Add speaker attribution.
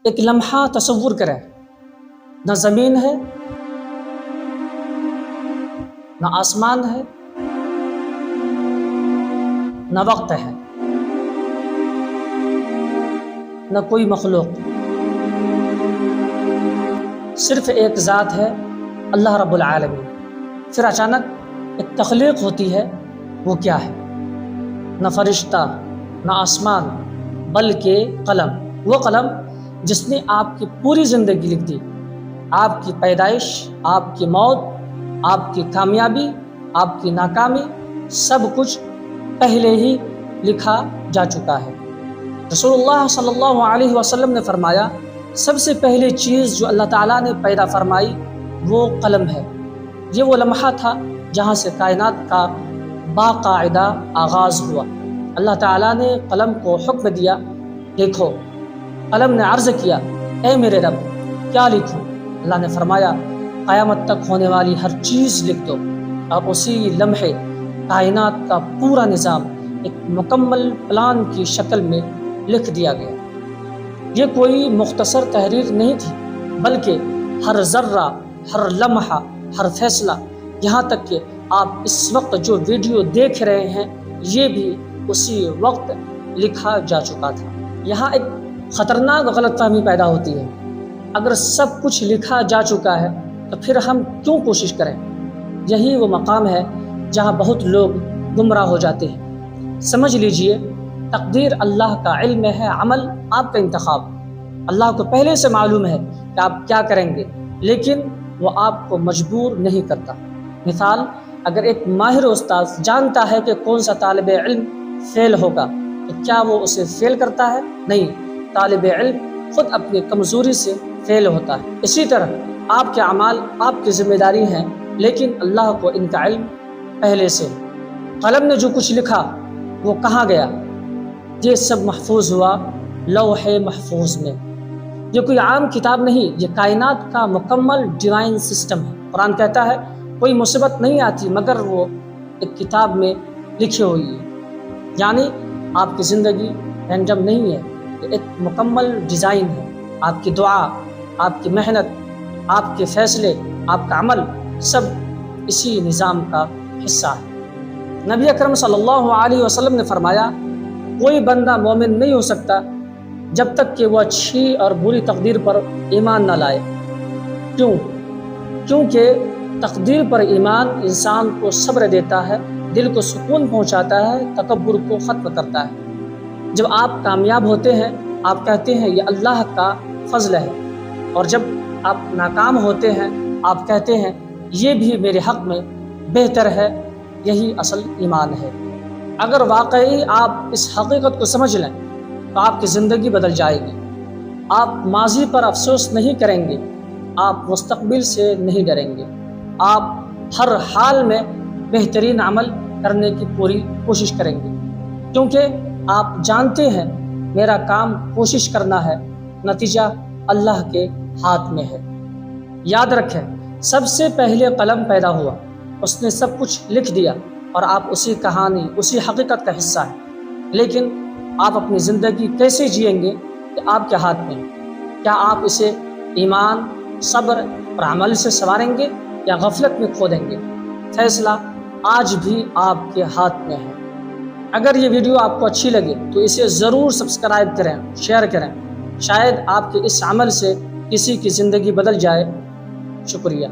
Speaker 1: ایک لمحہ تصور کریں، نہ زمین ہے، نہ آسمان ہے، نہ وقت ہے، نہ کوئی مخلوق، صرف ایک ذات ہے، اللہ رب العالمین۔ پھر اچانک ایک تخلیق ہوتی ہے، وہ کیا ہے؟ نہ فرشتہ، نہ آسمان، بلکہ قلم، وہ قلم جس نے آپ کی پوری زندگی لکھ دی۔ آپ کی پیدائش، آپ کی موت، آپ کی کامیابی، آپ کی ناکامی، سب کچھ پہلے ہی لکھا جا چکا ہے۔ رسول اللہ صلی اللہ علیہ وسلم نے فرمایا، سب سے پہلی چیز جو اللہ تعالیٰ نے پیدا فرمائی وہ قلم ہے۔ یہ وہ لمحہ تھا جہاں سے کائنات کا باقاعدہ آغاز ہوا۔ اللہ تعالیٰ نے قلم کو حکم دیا، لکھو۔ قلم نے عرض کیا، اے میرے رب، کیا لکھوں؟ اللہ نے فرمایا، قیامت تک ہونے والی ہر چیز لکھ دو۔ اب اسی لمحے کائنات کا پورا نظام ایک مکمل پلان کی شکل میں لکھ دیا گیا۔ یہ کوئی مختصر تحریر نہیں تھی، بلکہ ہر ذرہ، ہر لمحہ، ہر فیصلہ، یہاں تک کہ آپ اس وقت جو ویڈیو دیکھ رہے ہیں یہ بھی اسی وقت لکھا جا چکا تھا۔ یہاں ایک خطرناک غلط فہمی پیدا ہوتی ہے، اگر سب کچھ لکھا جا چکا ہے تو پھر ہم کیوں کوشش کریں؟ یہی وہ مقام ہے جہاں بہت لوگ گمراہ ہو جاتے ہیں۔ سمجھ لیجئے، تقدیر اللہ کا علم ہے، عمل آپ کا انتخاب۔ اللہ کو پہلے سے معلوم ہے کہ آپ کیا کریں گے، لیکن وہ آپ کو مجبور نہیں کرتا۔ مثال، اگر ایک ماہر استاد جانتا ہے کہ کون سا طالب علم فیل ہوگا تو کیا وہ اسے فیل کرتا ہے؟ نہیں، طالب علم خود اپنی کمزوری سے فیل ہوتا ہے۔ اسی طرح آپ کے اعمال آپ کی ذمہ داری ہیں، لیکن اللہ کو ان کا علم پہلے سے۔ قلم نے جو کچھ لکھا وہ کہاں گیا؟ یہ سب محفوظ ہوا لوح محفوظ میں۔ یہ کوئی عام کتاب نہیں، یہ کائنات کا مکمل ڈیوائن سسٹم ہے۔ قرآن کہتا ہے، کوئی مصیبت نہیں آتی مگر وہ ایک کتاب میں لکھی ہوئی ہے۔ یعنی آپ کی زندگی رینڈم نہیں ہے، یہ ایک مکمل ڈیزائن ہے۔ آپ کی دعا، آپ کی محنت، آپ کے فیصلے، آپ کا عمل، سب اسی نظام کا حصہ ہے۔ نبی اکرم صلی اللہ علیہ وسلم نے فرمایا، کوئی بندہ مومن نہیں ہو سکتا جب تک کہ وہ اچھی اور بری تقدیر پر ایمان نہ لائے۔ کیونکہ تقدیر پر ایمان انسان کو صبر دیتا ہے، دل کو سکون پہنچاتا ہے، تکبر کو ختم کرتا ہے۔ جب آپ کامیاب ہوتے ہیں آپ کہتے ہیں یہ اللہ کا فضل ہے، اور جب آپ ناکام ہوتے ہیں آپ کہتے ہیں یہ بھی میرے حق میں بہتر ہے۔ یہی اصل ایمان ہے۔ اگر واقعی آپ اس حقیقت کو سمجھ لیں تو آپ کی زندگی بدل جائے گی۔ آپ ماضی پر افسوس نہیں کریں گے، آپ مستقبل سے نہیں ڈریں گے، آپ ہر حال میں بہترین عمل کرنے کی پوری کوشش کریں گے، کیونکہ آپ جانتے ہیں میرا کام کوشش کرنا ہے، نتیجہ اللہ کے ہاتھ میں ہے۔ یاد رکھیں، سب سے پہلے قلم پیدا ہوا، اس نے سب کچھ لکھ دیا، اور آپ اسی کہانی، اسی حقیقت کا حصہ ہیں۔ لیکن آپ اپنی زندگی کیسے جئیں گے یہ آپ کے ہاتھ میں ہے۔ کیا آپ اسے ایمان، صبر اور عمل سے سنواریں گے یا غفلت میں کھو دیں گے؟ فیصلہ آج بھی آپ کے ہاتھ میں ہے۔ اگر یہ ویڈیو آپ کو اچھی لگے تو اسے ضرور سبسکرائب کریں، شیئر کریں۔ شاید آپ کے اس عمل سے کسی کی زندگی بدل جائے۔ شکریہ۔